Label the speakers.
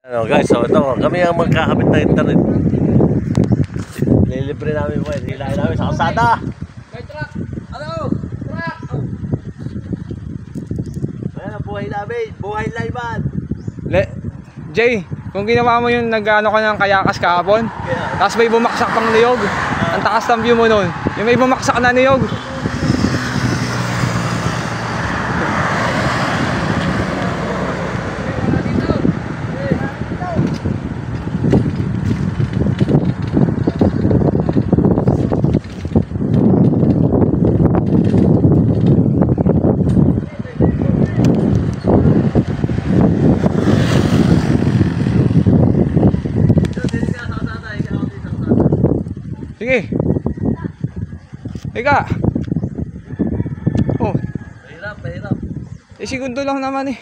Speaker 1: Ano guys, so ito kami ang magkakabit ng internet. Nilibre namin mo, hilahin namin sa kalsada.
Speaker 2: May truck! Ano? Truck!
Speaker 1: Ayan ang buhay namin, buhay livean.
Speaker 2: Jay, kung ginawa mo yun, nag-ano ka ng kayakas kahapon, tapos may bumaksak pang niyog, ang taas ng view mo nun, yung may bumaksak na niyog. Sige. Ika. Oh.
Speaker 1: Mahirap.
Speaker 2: Segundo lang naman eh.